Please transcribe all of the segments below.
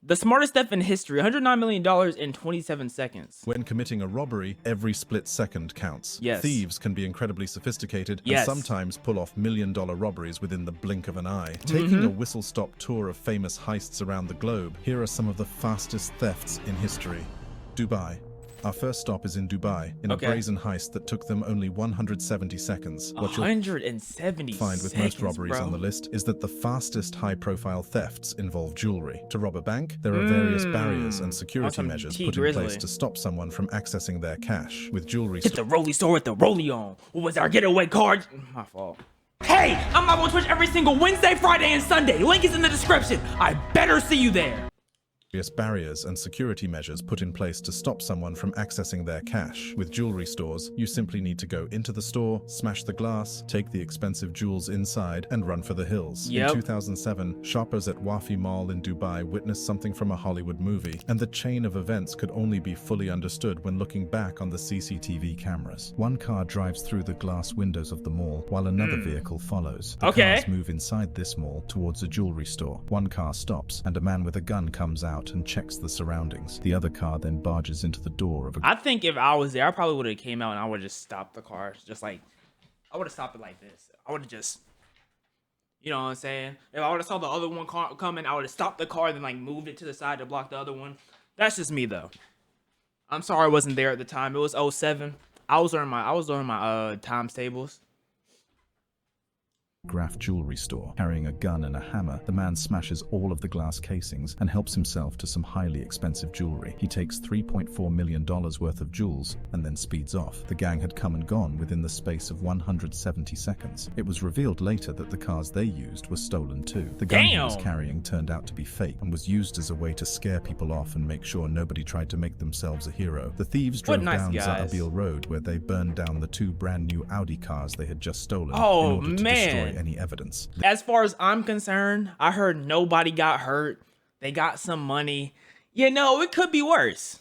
The smartest theft in history, $109 million in 27 seconds. When committing a robbery, every split second counts. Yes. Thieves can be incredibly sophisticated Yes. and sometimes pull off million-dollar robberies within the blink of an eye. Taking a whistle-stop tour of famous heists around the globe, here are some of the fastest thefts in history. Dubai. Our first stop is in Dubai, in a brazen heist that took them only 170 seconds. What you'll 170 find with most robberies on the list is that the fastest high-profile thefts involve jewelry. To rob a bank, there are various barriers and security measures put in place to stop someone from accessing their cash. With jewelry Hit the rolly store with the rolly on. What was our getaway card? My fault. Hey, I'm live on Twitch every single Wednesday, Friday, and Sunday. Link is in the description. I better see you there. Barriers and security measures put in place to stop someone from accessing their cash. With jewelry stores, you simply need to go into the store, smash the glass, take the expensive jewels inside, and run for the hills. In 2007, shoppers at Wafi Mall in Dubai witnessed something from a Hollywood movie, and the chain of events could only be fully understood when looking back on the CCTV cameras. One car drives through the glass windows of the mall, while another vehicle follows. The cars move inside this mall towards a jewelry store. One car stops, and a man with a gun comes out and checks the surroundings. The other car then barges into the door of a... I think if I was there, I probably would have came out and I would have just stopped the car. Just like, I would have stopped it like this. I would have just, you know what I'm saying? If I would have saw the other one car coming, I would have stopped the car and then like moved it to the side to block the other one. That's just me though. I'm sorry I wasn't there at the time. It was 07. I was learning my times tables. Graph jewelry store. Carrying a gun and a hammer, the man smashes all of the glass casings and helps himself to some highly expensive jewelry. He takes $3.4 million worth of jewels and then speeds off. The gang had come and gone within the space of 170 seconds. It was revealed later that the cars they used were stolen too. The gun he was carrying turned out to be fake and was used as a way to scare people off and make sure nobody tried to make themselves a hero. The thieves drove down Za'abil Road, where they burned down the two brand new Audi cars they had just stolen in order to destroy any evidence. As far as I'm concerned, I heard nobody got hurt. They got some money. You know, it could be worse.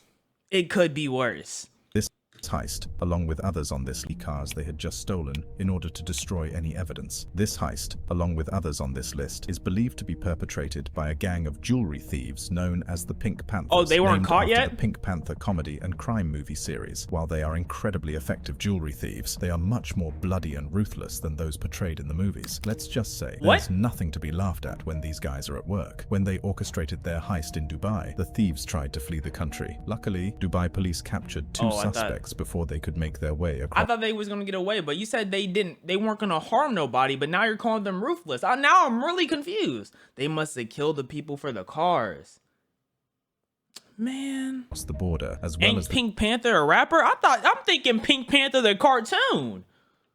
It could be worse. This heist, along with others on this cars they had just stolen in order to destroy any evidence. This heist, along with others on this list, is believed to be perpetrated by a gang of jewelry thieves known as the Pink Panthers. Oh, they weren't caught yet? The Pink Panther comedy and crime movie series. While they are incredibly effective jewelry thieves, they are much more bloody and ruthless than those portrayed in the movies. Let's just say, there's nothing to be laughed at when these guys are at work. When they orchestrated their heist in Dubai, the thieves tried to flee the country. Luckily, Dubai police captured two suspects before they could make their way across. I thought they was gonna get away, but you said they weren't gonna harm nobody, but now you're calling them ruthless. Now I'm really confused. They must have killed the people for the cars. Man. Across the border, as well as Pink Panther a rapper? I'm thinking Pink Panther the cartoon.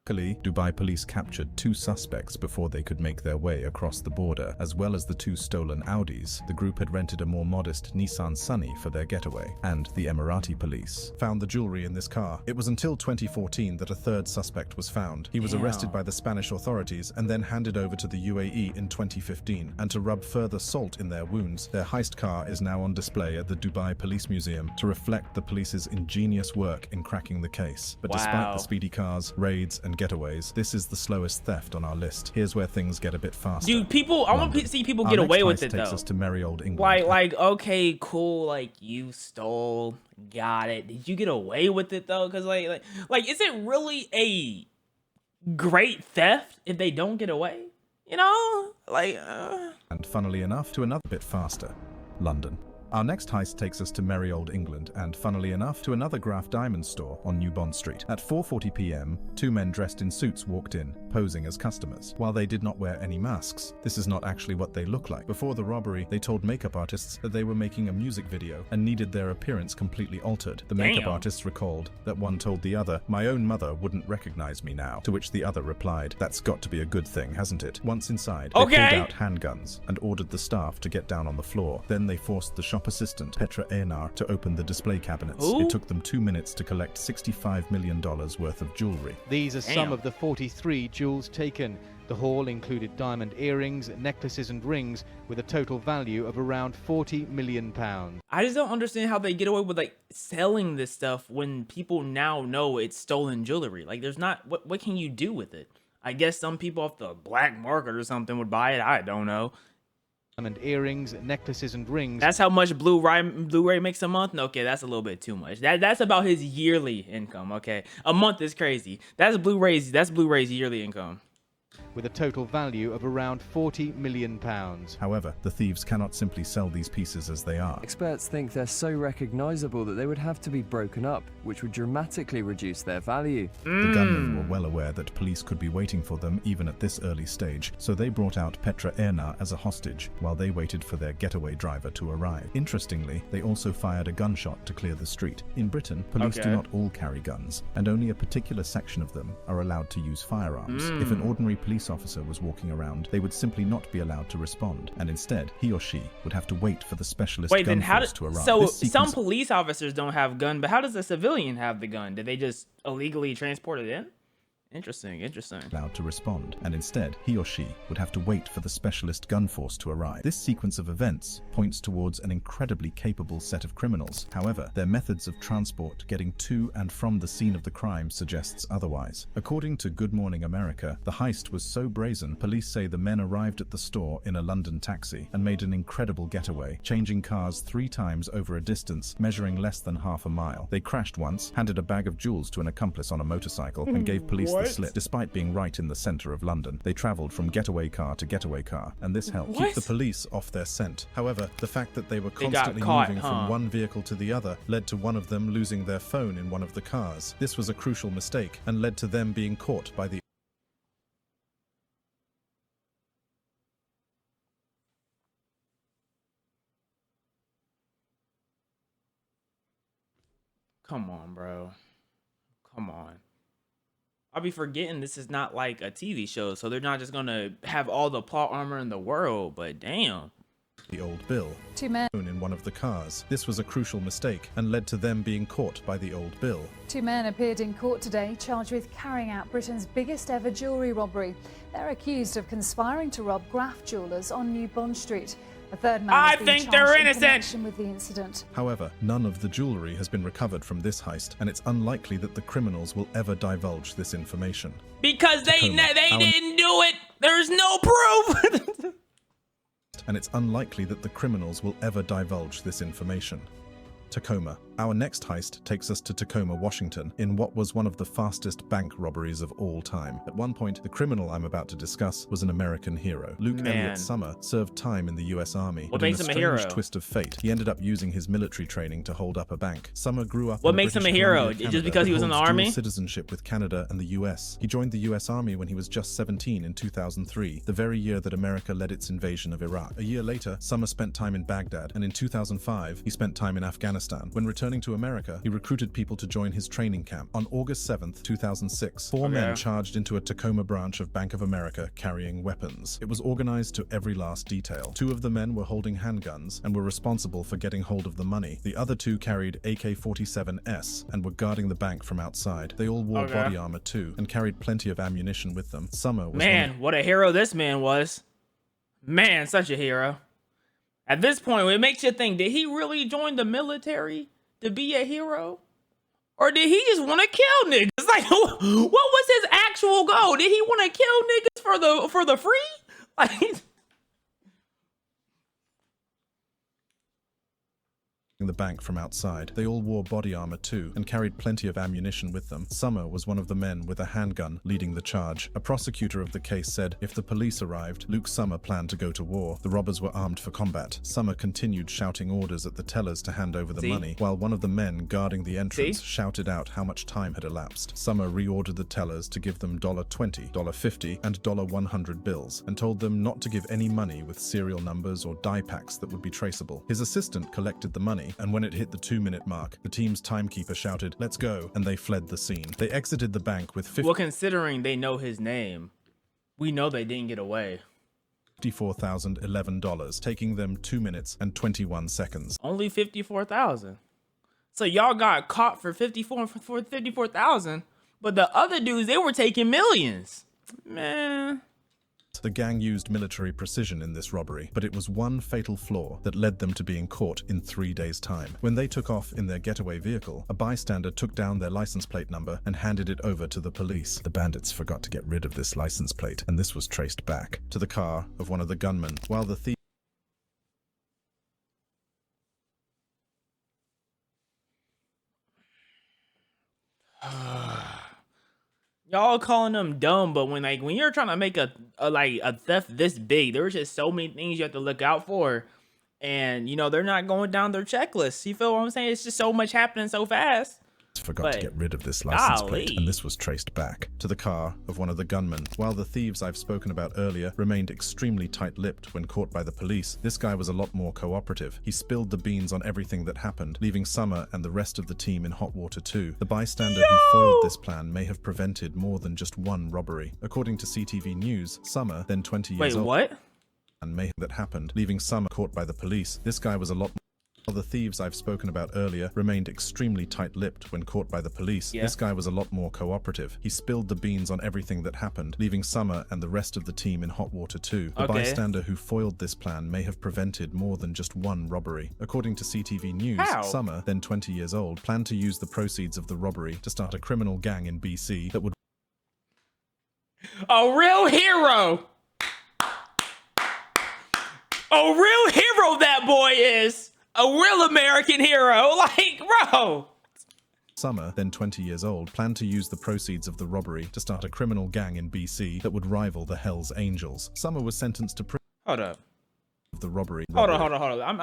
Luckily, Dubai police captured two suspects before they could make their way across the border. As well as the two stolen Audis, the group had rented a more modest Nissan Sunny for their getaway. And the Emirati police found the jewelry in this car. It was until 2014 that a third suspect was found. He was arrested by the Spanish authorities and then handed over to the UAE in 2015. And to rub further salt in their wounds, their heist car is now on display at the Dubai Police Museum to reflect the police's ingenious work in cracking the case. But despite the speedy cars, raids, and getaways, this is the slowest theft on our list. Here's where things get a bit faster. Dude, I want to see people get away with it though. Takes us to merry old England. Like, okay, cool. Like, you stole, got it. Did you get away with it though? Because like, is it really a great theft if they don't get away? You know, like. And funnily enough, to another bit faster, London. Our next heist takes us to merry old England and, funnily enough, to another Graph Diamond store on New Bond Street. At 4:40 p.m., two men dressed in suits walked in, posing as customers. While they did not wear any masks, this is not actually what they look like. Before the robbery, they told makeup artists that they were making a music video and needed their appearance completely altered. The makeup artists recalled that one told the other, "My own mother wouldn't recognize me now," to which the other replied, "That's got to be a good thing, hasn't it?" Once inside, they pulled out handguns and ordered the staff to get down on the floor. Then they forced the shop assistant, Petra Einar, to open the display cabinets. It took them 2 minutes to collect $65 million worth of jewelry. These are some of the 43 jewels taken. The haul included diamond earrings, necklaces and rings with a total value of around £40 million. I just don't understand how they get away with like selling this stuff when people now know it's stolen jewelry. Like, there's not, what can you do with it? I guess some people off the black market or something would buy it. I don't know. diamond earrings, necklaces and rings. That's how much Blu-ray makes a month? Okay, that's a little bit too much. That's about his yearly income, okay? A month is crazy. That's Blu-ray's yearly income. With a total value of around £40 million. However, the thieves cannot simply sell these pieces as they are. Experts think they're so recognizable that they would have to be broken up, which would dramatically reduce their value. The gunmen were well aware that police could be waiting for them even at this early stage, so they brought out Petra Erna as a hostage while they waited for their getaway driver to arrive. Interestingly, they also fired a gunshot to clear the street. In Britain, police do not all carry guns, and only a particular section of them are allowed to use firearms. If an ordinary police officer was walking around, they would simply not be allowed to respond, and instead he or she would have to wait for the specialist gun force to arrive. So some police officers don't have gun, but how does a civilian have the gun? Did they just illegally transport it in? Interesting. Allowed to respond, and instead he or she would have to wait for the specialist gun force to arrive. This sequence of events points towards an incredibly capable set of criminals. However, their methods of transport getting to and from the scene of the crime suggests otherwise. According to Good Morning America, the heist was so brazen, police say the men arrived at the store in a London taxi and made an incredible getaway, changing cars 3 times over a distance measuring less than half a mile. They crashed once, handed a bag of jewels to an accomplice on a motorcycle, and gave police the slip. Despite being right in the center of London, they traveled from getaway car to getaway car, and this helped keep the police off their scent. However, the fact that they were constantly moving from one vehicle to the other led to one of them losing their phone in one of the cars. This was a crucial mistake and led to them being caught by the Come on, bro. Come on. I'll be forgetting this is not like a TV show, so they're not just gonna have all the plot armor in the world, but damn. The old Bill. 2 men In one of the cars. This was a crucial mistake and led to them being caught by the old Bill. 2 men appeared in court today, charged with carrying out Britain's biggest ever jewellery robbery. They're accused of conspiring to rob Graff Jewellers on New Bond Street. A third man has been charged in connection with the incident. However, none of the jewelry has been recovered from this heist, and it's unlikely that the criminals will ever divulge this information. Because they didn't do it. There's no proof. And it's unlikely that the criminals will ever divulge this information. Tacoma. Our next heist takes us to Tacoma, Washington, in what was one of the fastest bank robberies of all time. At one point, the criminal I'm about to discuss was an American hero. Luke Elliott Summer served time in the U.S. Army. What makes him a hero? Twist of fate, he ended up using his military training to hold up a bank. Summer grew up. What makes him a hero? Just because he was in the army? Citizenship with Canada and the U.S. He joined the U.S. Army when he was just 17 in 2003, the very year that America led its invasion of Iraq. A year later, Summer spent time in Baghdad, and in 2005, he spent time in Afghanistan. When returning to America, he recruited people to join his training camp. On August 7th, 2006, 4 men charged into a Tacoma branch of Bank of America carrying weapons. It was organized to every last detail. 2 of the men were holding handguns and were responsible for getting hold of the money. The other 2 carried AK-47s and were guarding the bank from outside. They all wore body armor too and carried plenty of ammunition with them. Summer was what a hero this man was. Man, such a hero. At this point, it makes you think, did he really join the military to be a hero? Or did he just want to kill niggas? Like, what was his actual goal? Did he want to kill niggas for the free? Like, the bank from outside. They all wore body armor too and carried plenty of ammunition with them. Summer was one of the men with a handgun leading the charge. A prosecutor of the case said if the police arrived, Luke Summer planned to go to war. The robbers were armed for combat. Summer continued shouting orders at the tellers to hand over the money, while one of the men guarding the entrance shouted out how much time had elapsed. Summer reordered the tellers to give them $20, $50, and $100 bills, and told them not to give any money with serial numbers or die packs that would be traceable. His assistant collected the money, and when it hit the 2-minute mark, the team's timekeeper shouted, "Let's go," and they fled the scene. They exited the bank with well, considering they know his name, we know they didn't get away. $54,011, taking them 2 minutes and 21 seconds. Only 54,000. So y'all got caught for 54,000, but the other dudes, they were taking millions. Man. The gang used military precision in this robbery, but it was one fatal flaw that led them to being caught in 3 days' time. When they took off in their getaway vehicle, a bystander took down their license plate number and handed it over to the police. The bandits forgot to get rid of this license plate, and this was traced back to the car of one of the gunmen, while the thief Y'all calling them dumb, but when you're trying to make a theft this big, there's just so many things you have to look out for, and you know they're not going down their checklist. You feel what I'm saying? It's just so much happening so fast. Forgot to get rid of this license plate, and this was traced back to the car of one of the gunmen. While the thieves I've spoken about earlier remained extremely tight-lipped when caught by the police, this guy was a lot more cooperative. He spilled the beans on everything that happened, leaving Summer and the rest of the team in hot water too. The bystander who foiled this plan may have prevented more than just one robbery. According to CTV News, Summer, then 20 years old, what? And may that happened, leaving Summer caught by the police. This guy was a lot. While the thieves I've spoken about earlier remained extremely tight-lipped when caught by the police, this guy was a lot more cooperative. He spilled the beans on everything that happened, leaving Summer and the rest of the team in hot water too. The bystander who foiled this plan may have prevented more than just one robbery. According to CTV News, Summer, then 20 years old, planned to use the proceeds of the robbery to start a criminal gang in BC that would... A real hero! A real hero that boy is! A real American hero, like, bro. Summer, then 20 years old, planned to use the proceeds of the robbery to start a criminal gang in BC that would rival the Hells Angels. Summer was sentenced to prison. Hold up. The robbery. Hold on.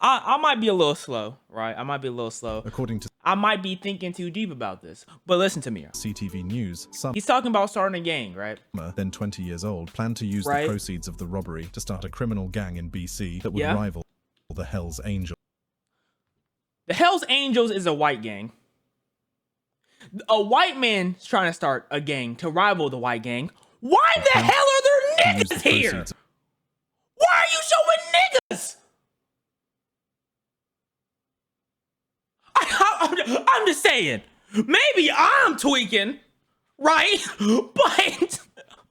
I might be a little slow, right? I might be a little slow. According to... I might be thinking too deep about this, but listen to me. CTV News. He's talking about starting a gang, right? Summer, then 20 years old, planned to use the proceeds of the robbery to start a criminal gang in BC that would rival the Hells Angels. The Hells Angels is a white gang. A white man's trying to start a gang to rival the white gang. Why the hell are there niggas here? Why are you showing niggas? I'm just saying, maybe I'm tweaking, right? But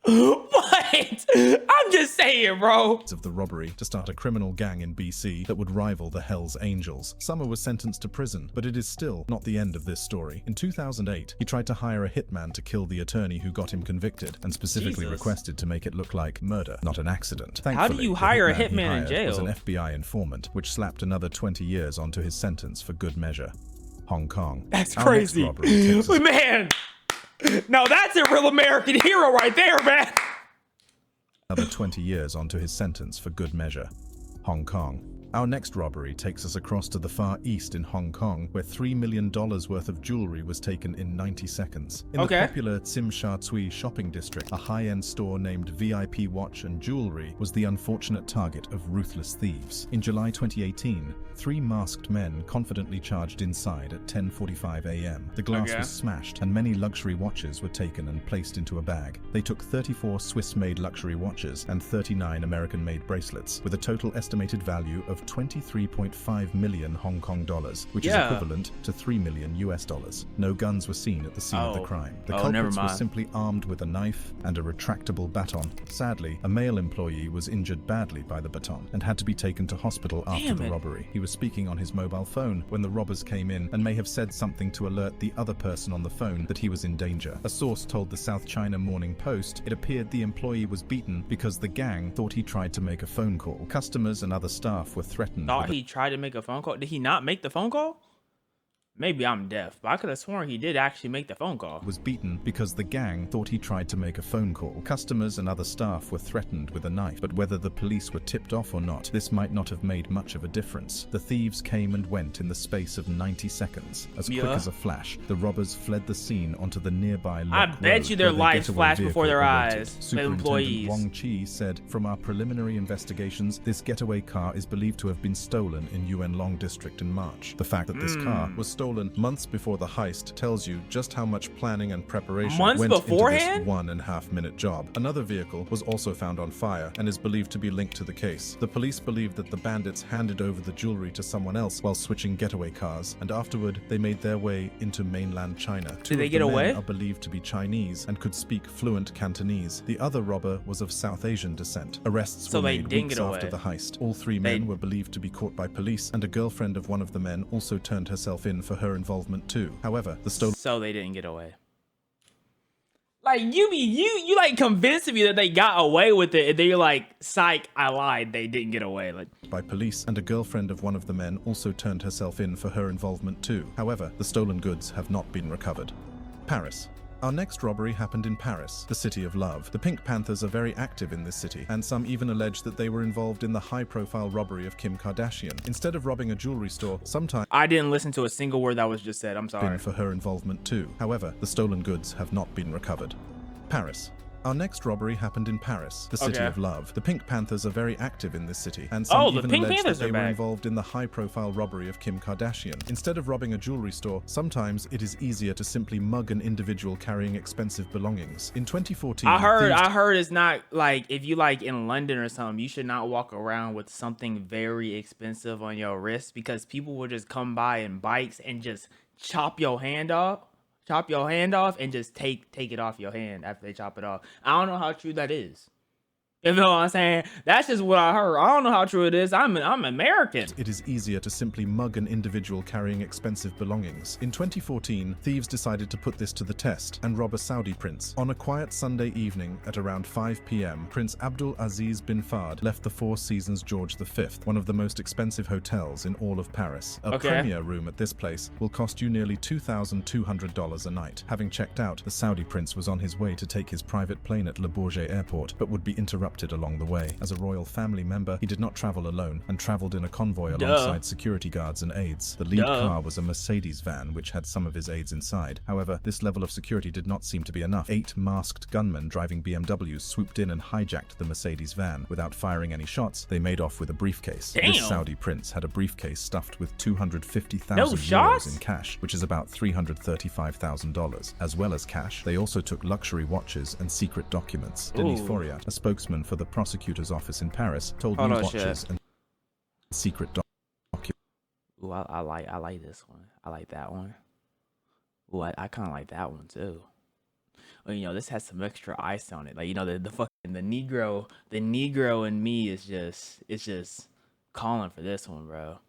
I'm just saying, bro. Of the robbery to start a criminal gang in BC that would rival the Hells Angels. Summer was sentenced to prison, but it is still not the end of this story. In 2008, he tried to hire a hitman to kill the attorney who got him convicted, and specifically requested to make it look like murder, not an accident. Thankfully, how do you hire a hitman in jail? Was an FBI informant, which slapped another 20 years onto his sentence for good measure. Hong Kong. That's crazy. Man, now that's a real American hero right there, man. Another 20 years onto his sentence for good measure. Hong Kong. Our next robbery takes us across to the Far East in Hong Kong, where $3 million worth of jewelry was taken in 90 seconds. In the popular Tsim Sha Tsui shopping district, a high-end store named VIP Watch and Jewelry was the unfortunate target of ruthless thieves. In July 2018, 3 masked men confidently charged inside at 10:45 a.m. The glass was smashed and many luxury watches were taken and placed into a bag. They took 34 Swiss-made luxury watches and 39 American-made bracelets, with a total estimated value of 23.5 million Hong Kong dollars, which is equivalent to $3 million US. No guns were seen at the scene of the crime. The culprits were simply armed with a knife and a retractable baton. Sadly, a male employee was injured badly by the baton and had to be taken to hospital after the robbery. He was speaking on his mobile phone when the robbers came in and may have said something to alert the other person on the phone that he was in danger. A source told the South China Morning Post it appeared the employee was beaten because the gang thought he tried to make a phone call. Customers and other staff were threatened. Thought he tried to make a phone call? Did he not make the phone call? Maybe I'm deaf, but I could have sworn he did actually make the phone call. Was beaten because the gang thought he tried to make a phone call. Customers and other staff were threatened with a knife, but whether the police were tipped off or not, this might not have made much of a difference. The thieves came and went in the space of 90 seconds. As quick as a flash, the robbers fled the scene onto the nearby Lock I bet you their lives flashed before their eyes. The employees. Wong Chi said, "From our preliminary investigations, this getaway car is believed to have been stolen in Yuen Long District in March. The fact that this car was stolen months before the heist tells you just how much planning and preparation went into this 1.5-minute job." Another vehicle was also found on fire and is believed to be linked to the case. The police believe that the bandits handed over the jewelry to someone else while switching getaway cars, and afterward they made their way into mainland China. Did they get away? Men are believed to be Chinese and could speak fluent Cantonese. The other robber was of South Asian descent. Arrests were made weeks after the heist. All 3 men were believed to be caught by police, and a girlfriend of one of the men also turned herself in for her involvement too. However, the stolen... So they didn't get away. Like, you like convinced me that they got away with it, and then you're like, psych, I lied, they didn't get away. Like, by police, and a girlfriend of one of the men also turned herself in for her involvement too. However, the stolen goods have not been recovered. Paris. Our next robbery happened in Paris, the city of love. The Pink Panthers are very active in this city, and some even allege that they were involved in the high-profile robbery of Kim Kardashian. Instead of robbing a jewelry store, sometimes I didn't listen to a single word that was just said. I'm sorry. been for her involvement too. However, the stolen goods have not been recovered. Paris. Our next robbery happened in Paris, the city of love. The Pink Panthers are very active in this city, and some even allege that they were involved in the high-profile robbery of Kim Kardashian. Instead of robbing a jewelry store, sometimes it is easier to simply mug an individual carrying expensive belongings. In 2014, I heard it's not like if you like in London or something, you should not walk around with something very expensive on your wrist because people will just come by in bikes and just chop your hand off and just take it off your hand after they chop it off. I don't know how true that is. You know what I'm saying? That's just what I heard. I don't know how true it is. I'm American. It is easier to simply mug an individual carrying expensive belongings. In 2014, thieves decided to put this to the test and rob a Saudi prince. On a quiet Sunday evening at around 5 p.m., Prince Abdul Aziz bin Fahd left the Four Seasons George V, one of the most expensive hotels in all of Paris. A premier room at this place will cost you nearly $2,200 a night. Having checked out, the Saudi prince was on his way to take his private plane at Le Bourget Airport, but would be interrupted along the way. As a royal family member, he did not travel alone and traveled in a convoy alongside security guards and aides. The lead car was a Mercedes van which had some of his aides inside. However, this level of security did not seem to be enough. 8 masked gunmen driving BMWs swooped in and hijacked the Mercedes van. Without firing any shots, they made off with a briefcase. Damn. This Saudi prince had a briefcase stuffed with 250,000 euros in cash, which is about $335,000. As well as cash, they also took luxury watches and secret documents. Denis Foriat, a spokesman for the prosecutor's office in Paris, told me watches and secret documents. Ooh, I like this one. I like that one. Ooh, I kind of like that one too. Well, you know, this has some extra ice on it. Like, you know, the Negro in me is just calling for this one, bro.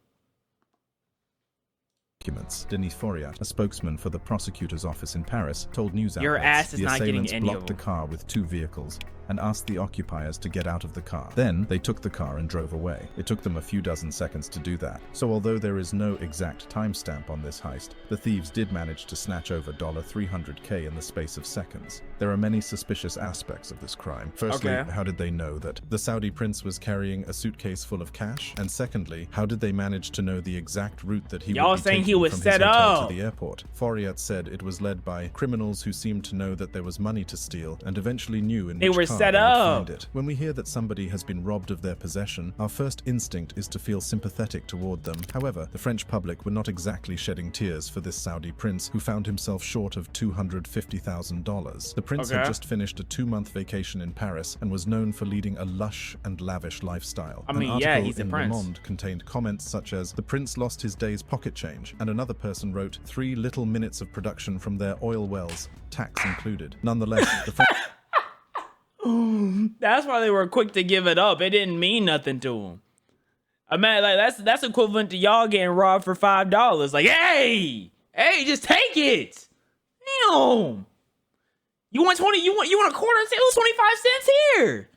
Denis Foriat, a spokesman for the prosecutor's office in Paris, told news outlets your ass is the not getting assailants any blocked of the them. car with 2 vehicles and asked the occupiers to get out of the car. Then they took the car and drove away. It took them a few dozen seconds to do that. So although there is no exact timestamp on this heist, the thieves did manage to snatch over $300K in the space of seconds. There are many suspicious aspects of this crime. Firstly, how did they know that the Saudi prince was carrying a suitcase full of cash? And secondly, how did they manage to know the exact route that he would be taking from his hotel to the airport? Foriat said it was led by criminals who seemed to know that there was money to steal and eventually knew in which car they would find it. When we hear that somebody has been robbed of their possession, our first instinct is to feel sympathetic toward them. However, the French public were not exactly shedding tears for this Saudi prince who found himself short of $250,000. The prince had just finished a 2-month vacation in Paris and was known for leading a lush and lavish lifestyle. I mean, An article he's a in prince. Le Monde contained comments such as, "The prince lost his day's pocket change," and another person wrote, "3 little minutes of production from their oil wells, tax included." Nonetheless, the French That's why they were quick to give it up. It didn't mean nothing to them. I mean, like that's equivalent to y'all getting robbed for $5. Like, hey, just take it. Damn. You want 20? You want a quarter? It was 25 cents here.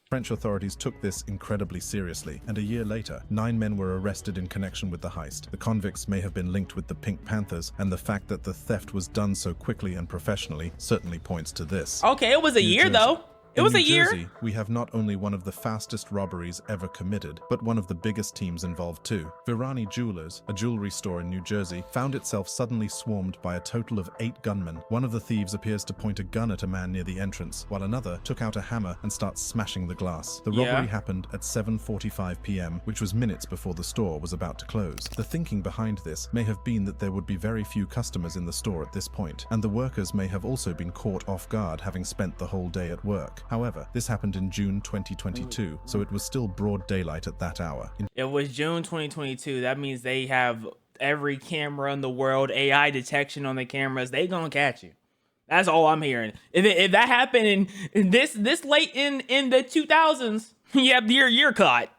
French authorities took this incredibly seriously, and a year later, 9 men were arrested in connection with the heist. The convicts may have been linked with the Pink Panthers, and the fact that the theft was done so quickly and professionally certainly points to this. Okay, it was a year though. It was a year. In New Jersey, we have not only one of the fastest robberies ever committed, but one of the biggest teams involved too. Virani Jewelers, a jewelry store in New Jersey, found itself suddenly swarmed by a total of 8 gunmen. One of the thieves appears to point a gun at a man near the entrance, while another took out a hammer and starts smashing the glass. The robbery happened at 7:45 p.m., which was minutes before the store was about to close. The thinking behind this may have been that there would be very few customers in the store at this point, and the workers may have also been caught off guard having spent the whole day at work. However, this happened in June 2022, so it was still broad daylight at that hour. It was June 2022. That means they have every camera in the world, AI detection on the cameras. They gonna catch you. That's all I'm hearing. If that happened in this late in the 2000s, you're caught.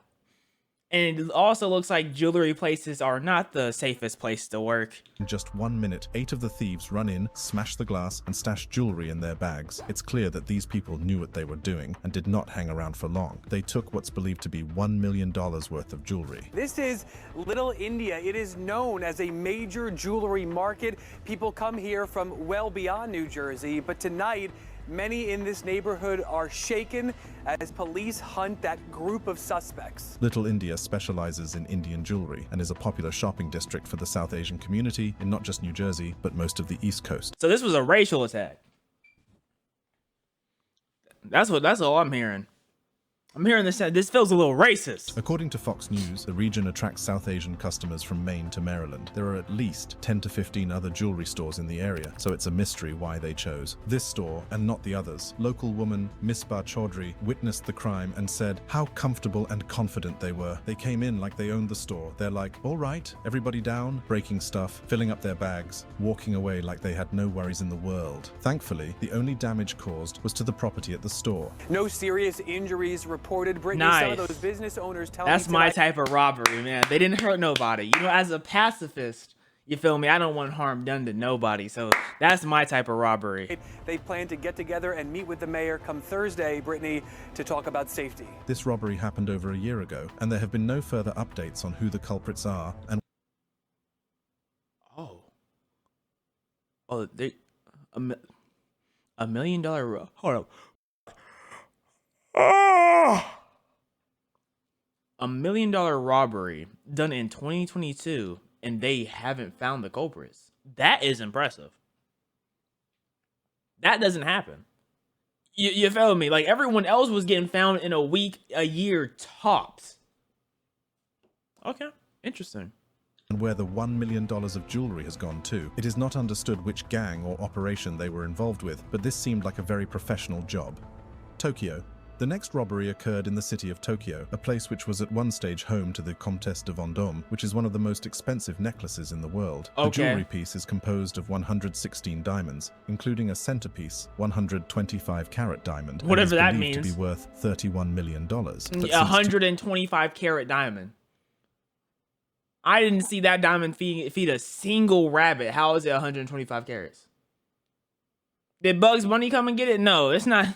And it also looks like jewelry places are not the safest place to work. In just 1 minute, 8 of the thieves run in, smash the glass, and stash jewelry in their bags. It's clear that these people knew what they were doing and did not hang around for long. They took what's believed to be $1 million worth of jewelry. This is Little India. It is known as a major jewelry market. People come here from well beyond New Jersey, but tonight, many in this neighborhood are shaken as police hunt that group of suspects. Little India specializes in Indian jewelry and is a popular shopping district for the South Asian community in not just New Jersey, but most of the East Coast. So this was a racial attack. That's all I'm hearing. I'm hearing this feels a little racist. According to Fox News, the region attracts South Asian customers from Maine to Maryland. There are at least 10 to 15 other jewelry stores in the area, so it's a mystery why they chose this store and not the others. Local woman Misbah Chaudhry witnessed the crime and said how comfortable and confident they were. They came in like they owned the store. They're like, all right, everybody down, breaking stuff, filling up their bags, walking away like they had no worries in the world. Thankfully, the only damage caused was to the property at the store. No serious injuries reported. Brittany, nice. Some of those business owners tell That's me my type of robbery, man. They didn't hurt nobody. You know, as a pacifist, you feel me? I don't want harm done to nobody. So that's my type of robbery. They plan to get together and meet with the mayor come Thursday, Brittany, to talk about safety. This robbery happened over a year ago, and there have been no further updates on who the culprits are and they $1 million. Hold up. $1 million robbery done in 2022, and they haven't found the culprits. That is impressive. That doesn't happen. You feel me? Like, everyone else was getting found in a week, a year tops. Okay, interesting. and where the $1 million of jewelry has gone to. It is not understood which gang or operation they were involved with, but this seemed like a very professional job. Tokyo. The next robbery occurred in the city of Tokyo, a place which was at one stage home to the Comtesse de Vendôme, which is one of the most expensive necklaces in the world. Okay. The jewelry piece is composed of 116 diamonds, including a centerpiece 125-carat diamond. Whatever that and is believed means. to be worth $31 million. But since 125-carat diamond. I didn't see that diamond feed a single rabbit. How is it 125 carats? Did Bugs Bunny come and get it? No, it's not.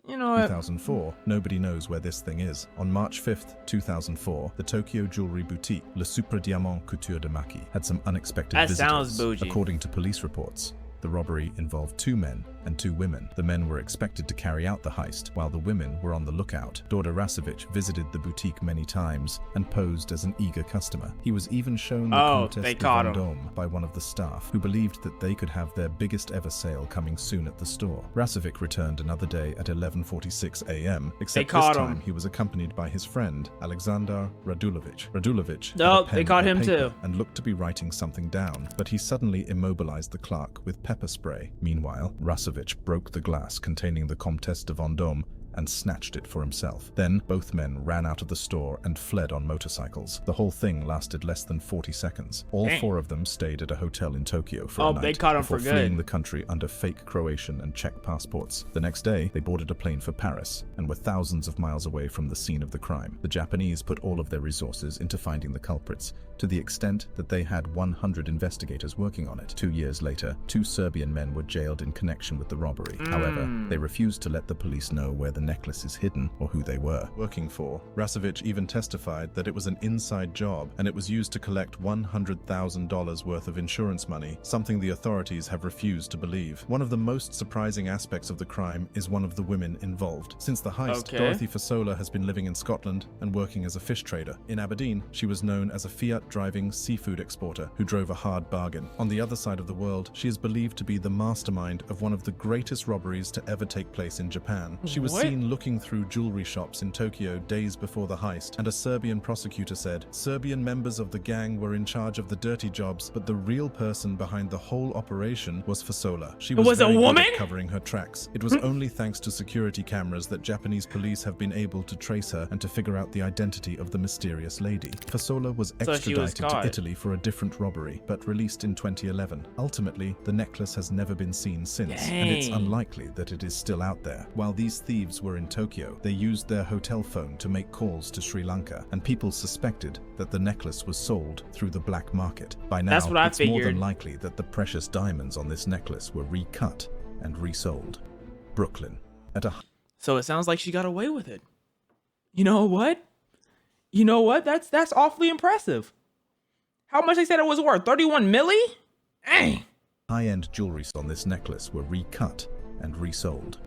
You know what? 2004, nobody knows where this thing is. On March 5th, 2004, the Tokyo jewelry boutique Le Super Diamant Couture de Maki had some unexpected That visitors. sounds bougie. According to police reports, the robbery involved 2 men and 2 women. The men were expected to carry out the heist, while the women were on the lookout. Dordor Rasevich visited the boutique many times and posed as an eager customer. He was even shown the Comtesse they de caught him. Vendôme by one of the staff, who believed that they could have their biggest ever sale coming soon at the store. Rasevich returned another day at 11:46 a.m., except caught this time him. he was accompanied by his friend, Alexander Radulovich. Radulovich had Oh, a pen they caught and him paper too. and looked to be writing something down, but he suddenly immobilized the clerk with pepper spray. Meanwhile, Rasevich broke the glass containing the Comtesse de Vendôme and snatched it for himself. Then both men ran out of the store and fled on motorcycles. The whole thing lasted less than 40 seconds. All Dang. 4 of them stayed at a hotel in Tokyo for Oh, a night they caught him before for good. fleeing the country under fake Croatian and Czech passports. The next day, they boarded a plane for Paris and were thousands of miles away from the scene of the crime. The Japanese put all of their resources into finding the culprits, to the extent that they had 100 investigators working on it. 2 years later, 2 Serbian men were jailed in connection with the robbery. However, they refused to let the police know where the necklace is hidden or who they were working for. Rasevich even testified that it was an inside job and it was used to collect $100,000 worth of insurance money, something the authorities have refused to believe. One of the most surprising aspects of the crime is one of the women involved. Since the heist, Okay. Dorothy Fasola has been living in Scotland and working as a fish trader. In Aberdeen, she was known as a Fiat-driving seafood exporter who drove a hard bargain. On the other side of the world, she is believed to be the mastermind of one of the greatest robberies to ever take place in Japan. She was What? seen looking through jewelry shops in Tokyo days before the heist, and a Serbian prosecutor said, Serbian members of the gang were in charge of the dirty jobs, but the real person behind the whole operation was Fasola. She was Was a very good at woman? covering her tracks. It was only thanks to security cameras that Japanese police have been able to trace her and to figure out the identity of the mysterious lady. Fasola was So she was extradited caught. to Italy for a different robbery, but released in 2011. Ultimately, the necklace has never been seen since, and it's Dang. unlikely that it is still out there. While these thieves were in Tokyo, they used their hotel phone to make calls to Sri Lanka, and people suspected that the necklace was sold through the black market. By now, That's what I it's more figured. than likely that the precious diamonds on this necklace were recut and resold. Brooklyn. So it sounds like she got away with it. You know what? You know what? That's awfully impressive. How much they said it was worth? 31 milli? Dang. High-end jewelry on this necklace were recut and resold.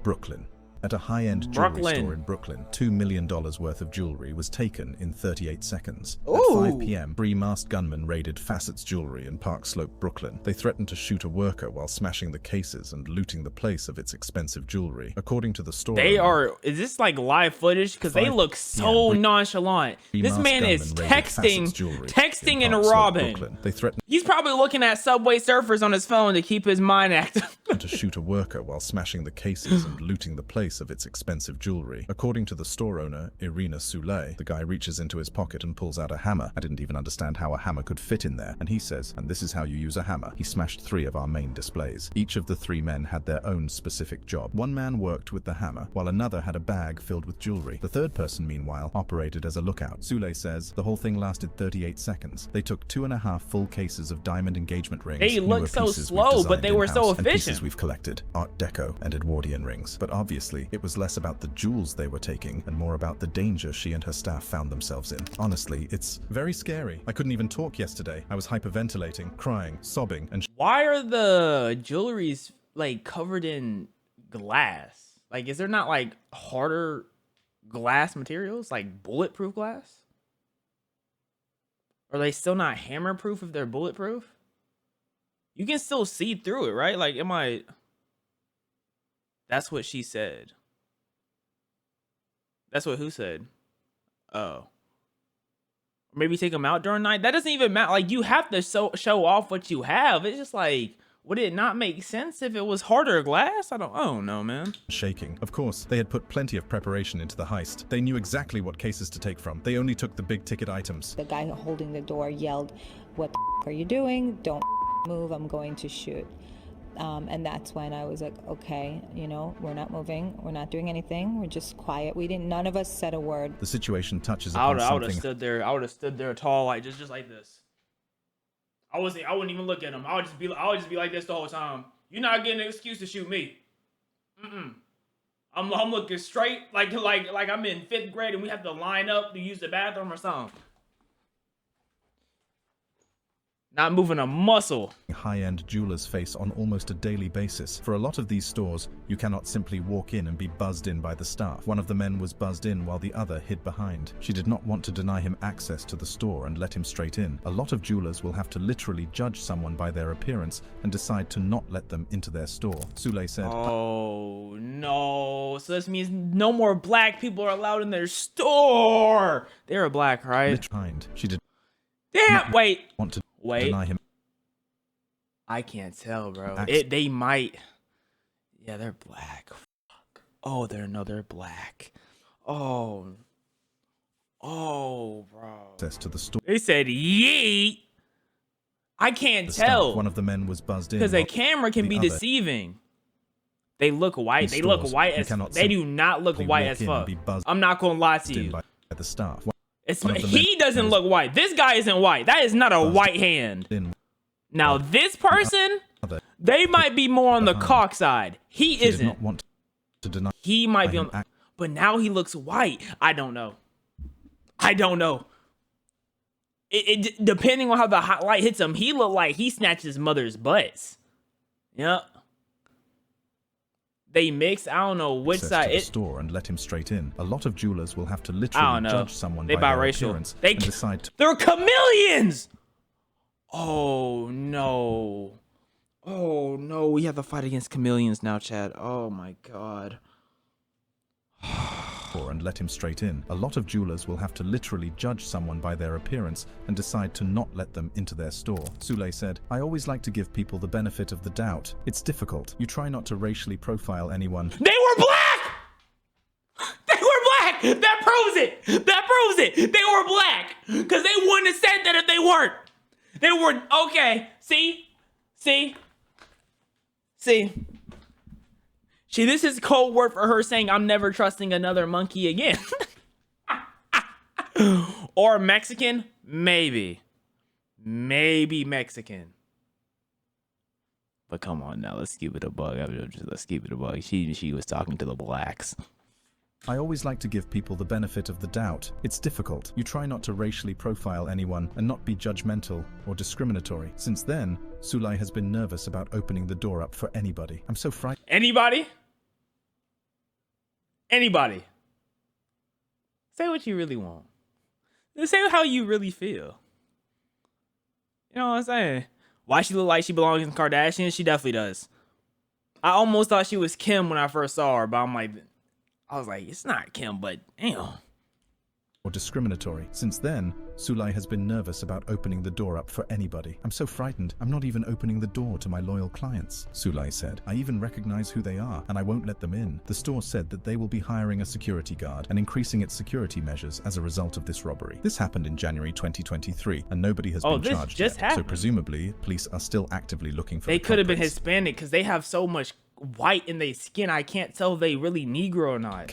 Brooklyn. At a high-end jewelry store in Brooklyn, $2 million worth of jewelry was taken in 38 seconds. Ooh. At 5 p.m., 3 masked gunmen raided Facets Jewelry in Park Slope, Brooklyn. They threatened to shoot a worker while smashing the cases and looting the place of its expensive jewelry. According to the store Is this like live footage? Because they 5 look so p.m. nonchalant. This masked man is gunmen raided Facets texting Jewelry and in Park Slope, robbing. Brooklyn. They threatened He's probably looking at Subway Surfers on his phone to keep his mind active. to shoot a worker while smashing the cases and looting the place of its expensive jewelry. According to the store owner, Irina Soule, the guy reaches into his pocket and pulls out a hammer. I didn't even understand how a hammer could fit in there. And he says, and this is how you use a hammer. He smashed 3 of our main displays. Each of the 3 men had their own specific job. One man worked with the hammer, while another had a bag filled with jewelry. The third person, meanwhile, operated as a lookout. Soule says, the whole thing lasted 38 seconds. They took 2.5 full cases of diamond engagement rings. They newer look so pieces we've slow, but designed they were so in-house, and pieces efficient. we've collected, Art Deco and Edwardian rings. But obviously, it was less about the jewels they were taking and more about the danger she and her staff found themselves in. Honestly, it's very scary. I couldn't even talk yesterday. I was hyperventilating, crying, sobbing, and Why are the jewelries like covered in glass? Like, is there not like harder glass materials, like bulletproof glass? Are they still not hammer proof if they're bulletproof? You can still see through it, right? Like, that's what she said. That's what who said? Oh. Maybe take them out during night. That doesn't even matter. Like, you have to show off what you have. It's just like, would it not make sense if it was harder glass? I don't know, man. shaking. Of course, they had put plenty of preparation into the heist. They knew exactly what cases to take from. They only took the big ticket items. The guy holding the door yelled, "What the are you doing? Don't move, I'm going to shoot." And that's when I was like, okay, you know, we're not moving, we're not doing anything, we're just quiet. None of us said a word. The situation touches I upon would have something. stood there. I would have stood there tall, like just like this. I wouldn't even look at him. I would just be like this the whole time. You're not getting an excuse to shoot me. I'm looking straight, like I'm in 5th grade and we have to line up to use the bathroom or something. Not moving a muscle. High-end jewelers face on almost a daily basis. For a lot of these stores, you cannot simply walk in and be buzzed in by the staff. One of the men was buzzed in while the other hid behind. She did not want to deny him access to the store and let him straight in. A lot of jewelers will have to literally judge someone by their appearance and decide to not let them into their store. Soule said, Oh no. So this means no more black people are allowed in their store. They're black, right? behind. She did Damn, wait. want to Wait. deny him. I can't tell, bro. Access. They might. Yeah, they're black. Fuck. Oh, they're black. Oh, bro. Access to the store. They said yeet. I can't The staff, tell one of the men was buzzed in. because a while camera can the be other- deceiving. They look white. They These look stores, white you as. cannot They do not look simply white walk as in and fuck. be buzzed I'm not gonna lie to in you. by the staff. It's, one of the he men doesn't was look white. This guy isn't white. That is not a buzzed white hand. in Now this person, other. they might be more on the behind. cock side. He She did isn't. not want to deny He might be him on, but now he looks white. I don't know. It depending on how the hot light hits him, he look like he snatched his mother's butts. Yep. They mix. I don't know which access side. to the It, store and let him straight in. A lot of jewelers will have to I literally don't know. judge someone They by their biracial. appearance They and decide to they're chameleons. Oh no. Oh no. We have to fight against chameleons now, Chad. Oh my god. and let him straight in. A lot of jewelers will have to literally judge someone by their appearance and decide to not let them into their store. Soule said, "I always like to give people the benefit of the doubt. It's difficult. You try not to racially profile anyone." They were black! They were black! That proves it! That proves it! They were black! Because they wouldn't have said that if they weren't. They were, okay, see? This is code word for her saying, I'm never trusting another monkey again. Or Mexican? Maybe. Maybe Mexican. But come on now, let's keep it a bug. Let's keep it a bug. She was talking to the blacks. I always like to give people the benefit of the doubt. It's difficult. You try not to racially profile anyone and not be judgmental or discriminatory. Since then, Sulai has been nervous about opening the door up for anybody. I'm so frightened. Anybody? Anybody? Say what you really want. Say how you really feel. You know what I'm saying? Why she look like she belongs in Kardashian? She definitely does. I almost thought she was Kim when I first saw her, but I was like, it's not Kim, but damn. Or discriminatory. Since then, Sulai has been nervous about opening the door up for anybody. I'm so frightened, I'm not even opening the door to my loyal clients, Sulai said. I even recognize who they are, and I won't let them in. The store said that they will be hiring a security guard and increasing its security measures as a result of this robbery. This happened in January 2023, and nobody has been charged yet. So presumably, police are still actively looking for the culprits. They could have been Hispanic because they have so much white in their skin. I can't tell if they really Negro or not.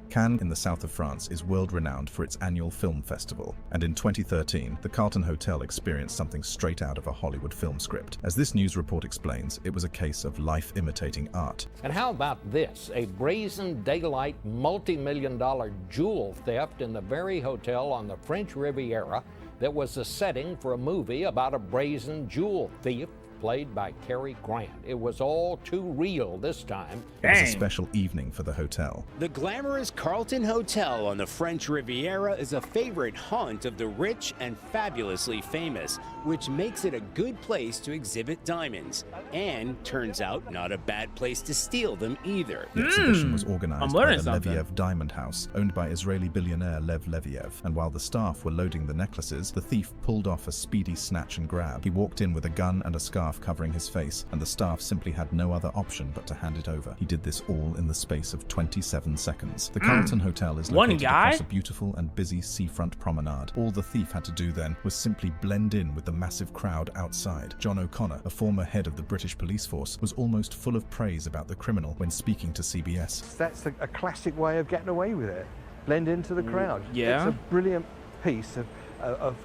Cannes in the south of France is world-renowned for its annual film festival, and in 2013, the Carlton Hotel experienced something straight out of a Hollywood film script. As this news report explains, it was a case of life imitating art. And how about this? A brazen daylight multi-million-dollar jewel theft in the very hotel on the French Riviera that was the setting for a movie about a brazen jewel thief played by Cary Grant. It was all too real this time. It was a special evening for the hotel. The glamorous Carlton Hotel on the French Riviera is a favorite haunt of the rich and fabulously famous, which makes it a good place to exhibit diamonds. And turns out not a bad place to steal them either. The exhibition was organized by the Leviev Diamond House, owned by Israeli billionaire Lev Leviev. And while the staff were loading the necklaces, the thief pulled off a speedy snatch and grab. He walked in with a gun and a scarf covering his face, and the staff simply had no other option but to hand it over. He did this all in the space of 27 seconds. The Carlton Hotel is located across a beautiful and busy seafront promenade. All the thief had to do then was simply blend in with the massive crowd outside. John O'Connor, a former head of the British police force, was almost full of praise about the criminal when speaking to CBS. That's a classic way of getting away with it. Blend into the crowd. Yeah. It's a brilliant piece of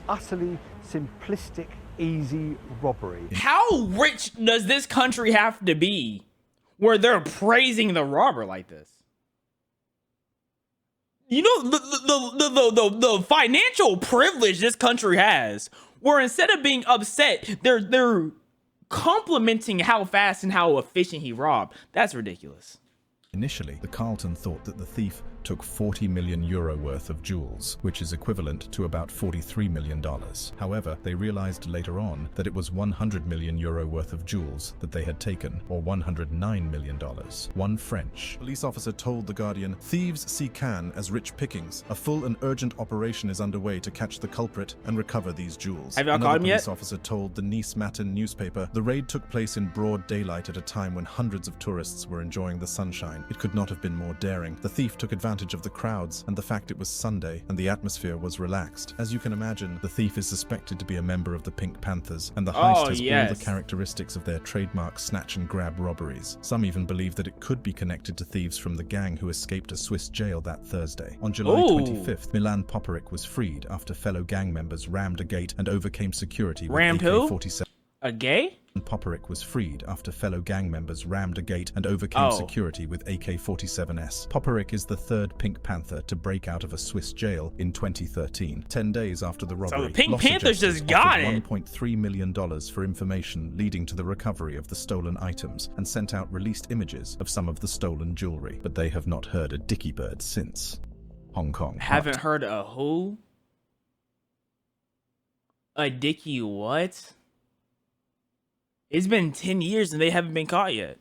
utterly simplistic, easy robbery. How rich does this country have to be where they're praising the robber like this? You know, the financial privilege this country has, where instead of being upset, they're complimenting how fast and how efficient he robbed. That's ridiculous. Initially, the Carlton thought that the thief took 40 million euro worth of jewels, which is equivalent to about $43 million. However, they realized later on that it was 100 million euro worth of jewels that they had taken, or $109 million. One French police officer told The Guardian, "Thieves see Cannes as rich pickings. A full and urgent operation is underway to catch the culprit and recover these jewels." Have y'all Another caught him yet? police officer told the Nice Matin newspaper, "The raid took place in broad daylight at a time when hundreds of tourists were enjoying the sunshine. It could not have been more daring. The thief took advantage of the crowds and the fact it was Sunday and the atmosphere was relaxed. As you can imagine, the thief is suspected to be a member of the Pink Panthers, and the heist has all the characteristics of their trademark snatch and grab robberies. Some even believe that it could be connected to thieves from the gang who escaped a Swiss jail that Thursday. On July 25th, Milan Poperic was freed after fellow gang members rammed a gate and overcame security with AK-47. A gay? Poperic was freed after fellow gang members rammed a gate and overcame security with AK-47s. Poperic is the third Pink Panther to break out of a Swiss jail in 2013. 10 days after the robbery, so the Pink Panthers just got it. $1.3 million for information leading to the recovery of the stolen items, and sent out released images of some of the stolen jewelry. But they have not heard a dicky bird since. Hong Kong. Haven't heard a who? A dicky what? It's been 10 years and they haven't been caught yet.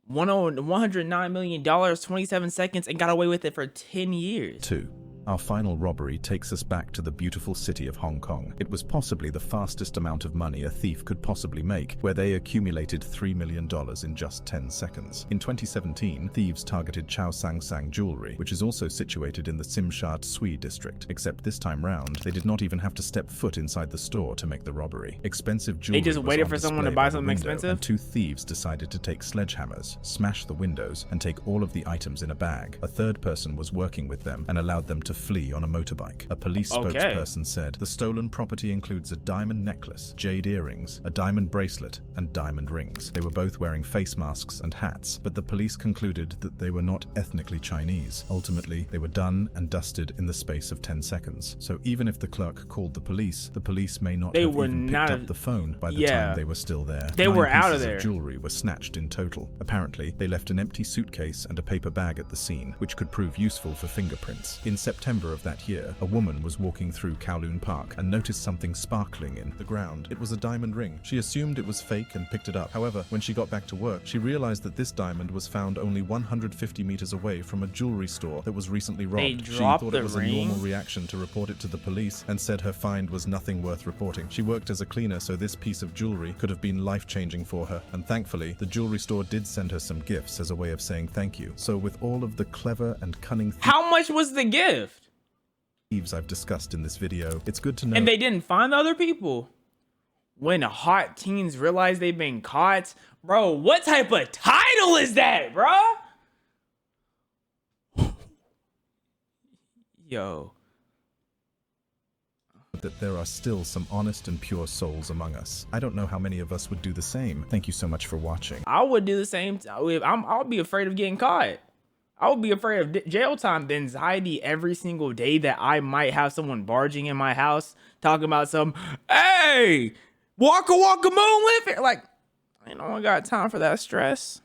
$109 million, 27 seconds, and got away with it for 10 years. 2. Our final robbery takes us back to the beautiful city of Hong Kong. It was possibly the fastest amount of money a thief could possibly make, where they accumulated $3 million in just 10 seconds. In 2017, thieves targeted Chow Sang Sang Jewelry, which is also situated in the Tsim Sha Tsui district, except this time round, they did not even have to step foot inside the store to make the robbery. Expensive jewelry They just was waited on for someone to display buy by the something window, expensive? and two thieves decided to take sledgehammers, smash the windows, and take all of the items in a bag. A third person was working with them and allowed them to flee on a motorbike. A police spokesperson said the stolen property includes a diamond necklace, jade earrings, a diamond bracelet, and diamond rings. They were both wearing face masks and hats, but the police concluded that they were not ethnically Chinese. Ultimately, they were done and dusted in the space of 10 seconds. So even if the clerk called the police may not have even picked up the phone by the time they were still there. They were out of there. 9 pieces of jewelry were snatched in total. Apparently, they left an empty suitcase and a paper bag at the scene, which could prove useful for fingerprints. In September of that year, a woman was walking through Kowloon Park and noticed something sparkling in the ground. It was a diamond ring. She assumed it was fake and picked it up. However, when she got back to work, she realized that this diamond was found only 150 meters away from a jewelry store that was recently robbed. She thought it was a normal reaction to report it to the police and said her find was nothing worth reporting. She worked as a cleaner, so this piece of jewelry could have been life-changing for her, and thankfully, the jewelry store did send her some gifts as a way of saying thank you. So with all of the clever and cunning how much was the gift? Thieves I've discussed in this video, it's good to know. And they didn't find the other people? When hot teens realize they've been caught? Bro, what type of title is that, bro? Yo. That there are still some honest and pure souls among us. I don't know how many of us would do the same. Thank you so much for watching. I would do the same. I'll be afraid of getting caught. I would be afraid of jail time, the anxiety every single day that I might have someone barging in my house talking about some, hey, waka waka moon living. Like, ain't no one got time for that stress.